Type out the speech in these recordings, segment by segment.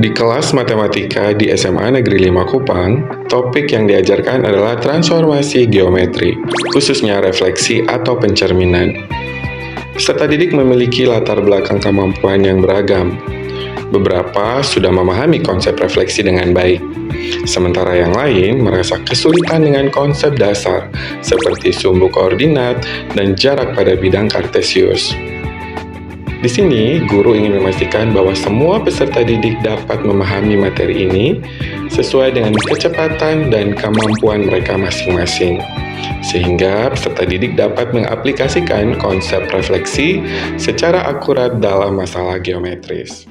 Di kelas matematika di SMA Negeri 5 Kupang, topik yang diajarkan adalah transformasi geometri, khususnya refleksi atau pencerminan. Peserta didik memiliki latar belakang kemampuan yang beragam. Beberapa sudah memahami konsep refleksi dengan baik, sementara yang lain merasa kesulitan dengan konsep dasar seperti sumbu koordinat dan jarak pada bidang kartesius. Di sini, guru ingin memastikan bahwa semua peserta didik dapat memahami materi ini sesuai dengan kecepatan dan kemampuan mereka masing-masing, sehingga peserta didik dapat mengaplikasikan konsep refleksi secara akurat dalam masalah geometris.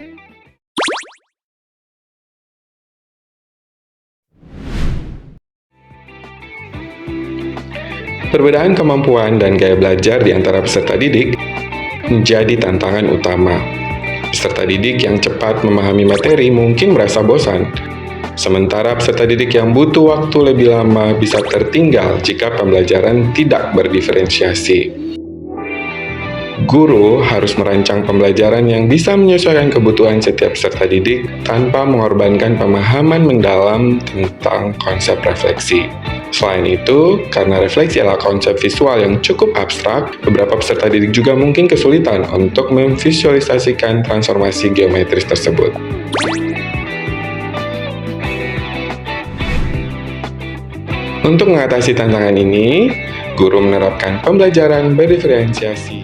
Perbedaan kemampuan dan gaya belajar di antara peserta didik menjadi tantangan utama. Peserta didik yang cepat memahami materi mungkin merasa bosan, sementara peserta didik yang butuh waktu lebih lama bisa tertinggal jika pembelajaran tidak berdiferensiasi. Guru harus merancang pembelajaran yang bisa menyesuaikan kebutuhan setiap peserta didik tanpa mengorbankan pemahaman mendalam tentang konsep refleksi. Selain itu, karena refleksi adalah konsep visual yang cukup abstrak, beberapa peserta didik juga mungkin kesulitan untuk memvisualisasikan transformasi geometris tersebut. Untuk mengatasi tantangan ini, guru menerapkan pembelajaran berdiferensiasi.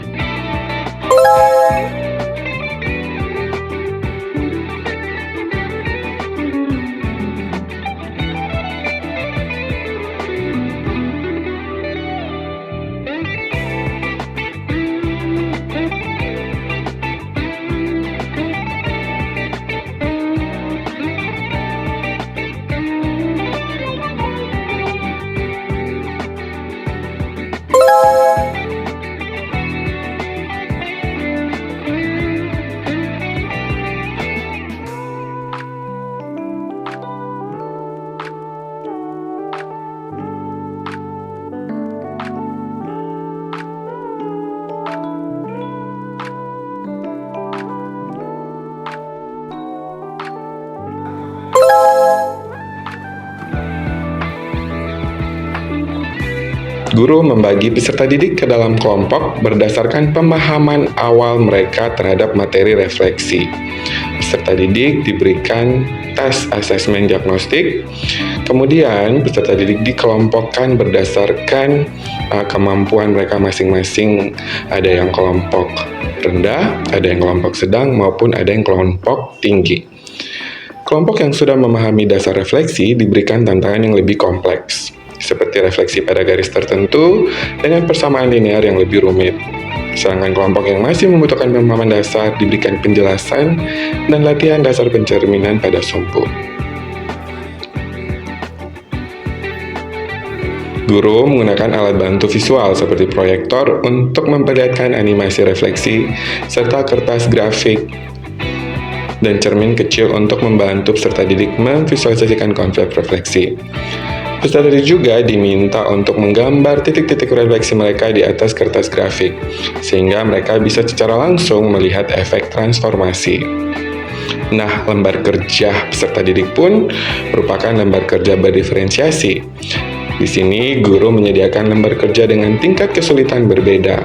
Guru membagi peserta didik ke dalam kelompok berdasarkan pemahaman awal mereka terhadap materi refleksi. Peserta didik diberikan tes asesmen diagnostik, kemudian peserta didik dikelompokkan berdasarkan kemampuan mereka masing-masing. Ada yang kelompok rendah, ada yang kelompok sedang, maupun ada yang kelompok tinggi. Kelompok yang sudah memahami dasar refleksi diberikan tantangan yang lebih kompleks, seperti refleksi pada garis tertentu dengan persamaan linear yang lebih rumit. Sedangkan kelompok yang masih membutuhkan pemahaman dasar diberikan penjelasan dan latihan dasar pencerminan pada sumbu. Guru menggunakan alat bantu visual seperti proyektor untuk memperlihatkan animasi refleksi, serta kertas grafik dan cermin kecil untuk membantu peserta didik memvisualisasikan konsep refleksi. Peserta didik juga diminta untuk menggambar titik-titik refleksi mereka di atas kertas grafik, sehingga mereka bisa secara langsung melihat efek transformasi. Nah, lembar kerja peserta didik pun merupakan lembar kerja berdiferensiasi. Di sini, guru menyediakan lembar kerja dengan tingkat kesulitan berbeda.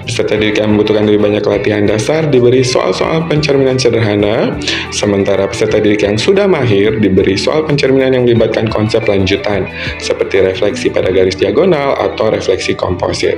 Peserta didik yang membutuhkan lebih banyak latihan dasar diberi soal-soal pencerminan sederhana, sementara peserta didik yang sudah mahir diberi soal pencerminan yang melibatkan konsep lanjutan, seperti refleksi pada garis diagonal atau refleksi komposit.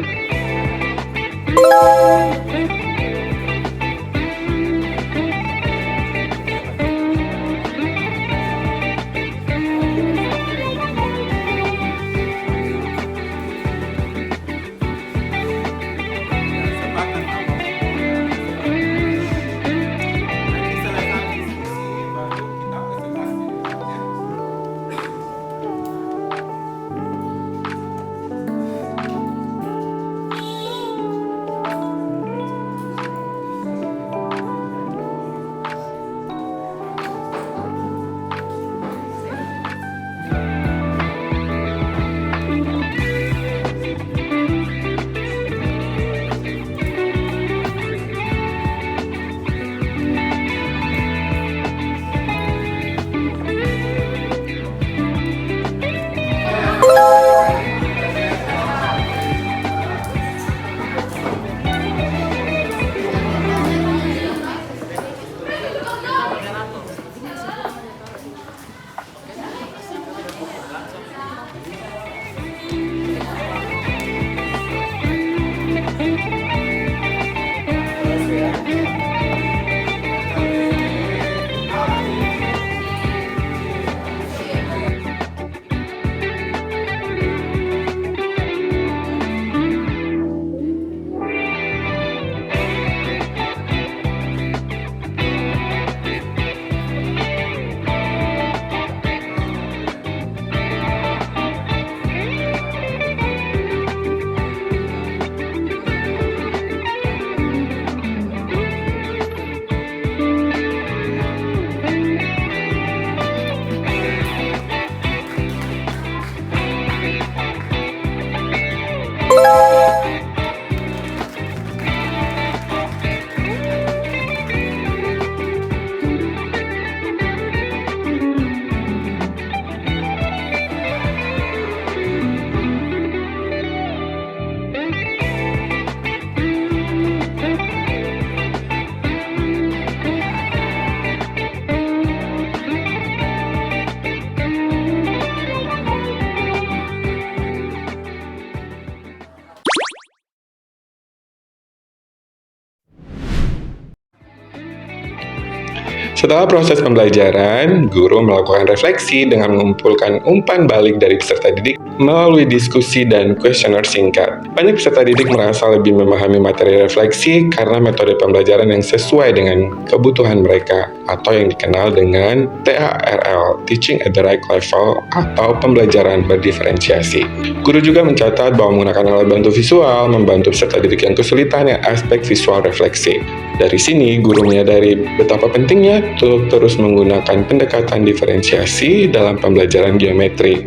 Setelah proses pembelajaran, guru melakukan refleksi dengan mengumpulkan umpan balik dari peserta didik melalui diskusi dan kuesioner singkat. Banyak peserta didik merasa lebih memahami materi refleksi karena metode pembelajaran yang sesuai dengan kebutuhan mereka, atau yang dikenal dengan TARL, Teaching at the Right Level, atau pembelajaran berdiferensiasi. Guru juga mencatat bahwa menggunakan alat bantu visual membantu peserta didik yang kesulitan yang aspek visual refleksi. Dari sini, guru menyadari betapa pentingnya untuk terus menggunakan pendekatan diferensiasi dalam pembelajaran geometri.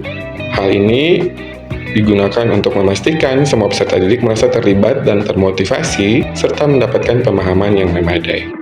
Hal ini digunakan untuk memastikan semua peserta didik merasa terlibat dan termotivasi, serta mendapatkan pemahaman yang memadai.